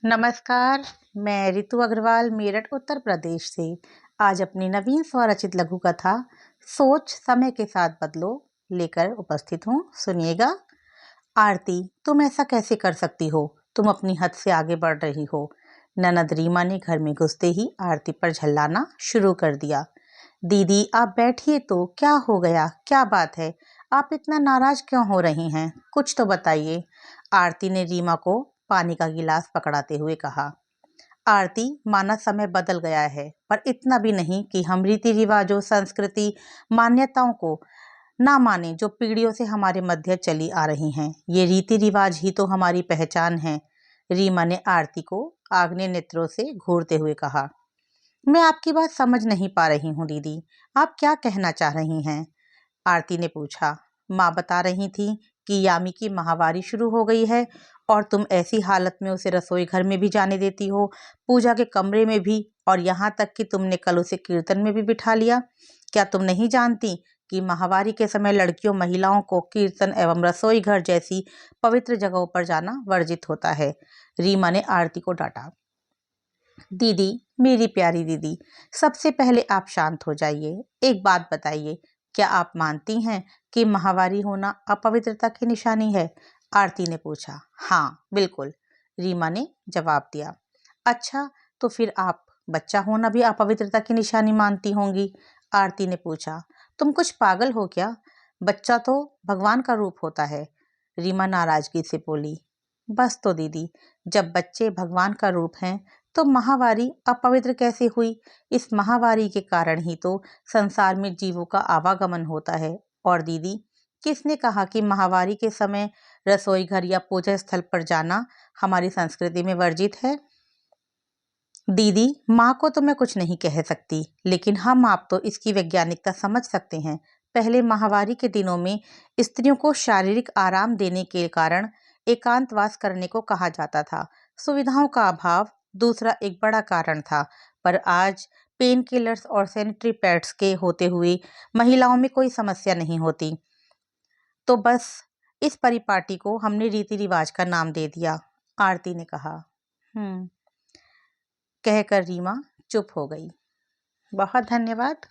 नमस्कार। मैं रितु अग्रवाल मेरठ उत्तर प्रदेश से आज अपनी नवीन स्वरचित लघु कथा सोच समय के साथ बदलो लेकर उपस्थित हूँ। सुनिएगा। आरती, तुम ऐसा कैसे कर सकती हो? तुम अपनी हद से आगे बढ़ रही हो। ननद रीमा ने घर में घुसते ही आरती पर झल्लाना शुरू कर दिया। दीदी आप बैठिए तो, क्या हो गया? क्या बात है? आप इतना नाराज क्यों हो रही हैं? कुछ तो बताइए। आरती ने रीमा को पानी का गिलास पकड़ाते हुए कहा। आरती, माना समय बदल गया है, पर इतना भी नहीं कि हम रीति रिवाजों, संस्कृति, मान्यताओं को ना माने जो पीढ़ियों से हमारे मध्य चली आ रही हैं। ये रीति रिवाज ही तो हमारी पहचान है। रीमा ने आरती को आग्नेय नेत्रों से घूरते हुए कहा। मैं आपकी बात समझ नहीं पा रही हूँ दीदी, आप क्या कहना चाह रही हैं? आरती ने पूछा। माँ बता रही थी कि यामी की माहवारी शुरू हो गई है और तुम ऐसी हालत में उसे रसोई घर में भी जाने देती हो, पूजा के कमरे में भी, और यहाँ तक कि तुमने कल उसे कीर्तन में भी बिठा लिया। क्या तुम नहीं जानती कि माहवारी के समय लड़कियों महिलाओं को कीर्तन एवं रसोई घर जैसी पवित्र जगहों पर जाना वर्जित होता है? रीमा ने आरती को डांटा। दीदी, मेरी प्यारी दीदी, सबसे पहले आप शांत हो जाइए। एक बात बताइए, क्या आप मानती हैं कि माहवारी होना अपवित्रता की निशानी है? आरती ने पूछा। हाँ बिल्कुल, रीमा ने जवाब दिया। अच्छा, तो फिर आप बच्चा होना भी अपवित्रता की निशानी मानती होंगी? आरती ने पूछा। तुम कुछ पागल हो क्या? बच्चा तो भगवान का रूप होता है, रीमा नाराजगी से बोली। बस तो दीदी, जब बच्चे भगवान का रूप हैं तो माहवारी अपवित्र कैसे हुई? इस माहवारी के कारण ही तो संसार में जीवों का आवागमन होता है। और दीदी, किसने कहा कि माहवारी के समय रसोई घर या पूजा स्थल पर जाना हमारी संस्कृति में वर्जित है? दीदी, माँ को तो मैं कुछ नहीं कह सकती, लेकिन हम आप तो इसकी वैज्ञानिकता समझ सकते हैं। पहले माहवारी के दिनों में स्त्रियों को शारीरिक आराम देने के कारण एकांतवास करने को कहा जाता था। सुविधाओं का अभाव दूसरा एक बड़ा कारण था। पर आज पेन किलर्स और सैनिटरी पैड्स के होते हुए महिलाओं में कोई समस्या नहीं होती। तो बस इस परिपाटी को हमने रीति रिवाज का नाम दे दिया, आरती ने कहा। कहकर रीमा चुप हो गई। बहुत धन्यवाद।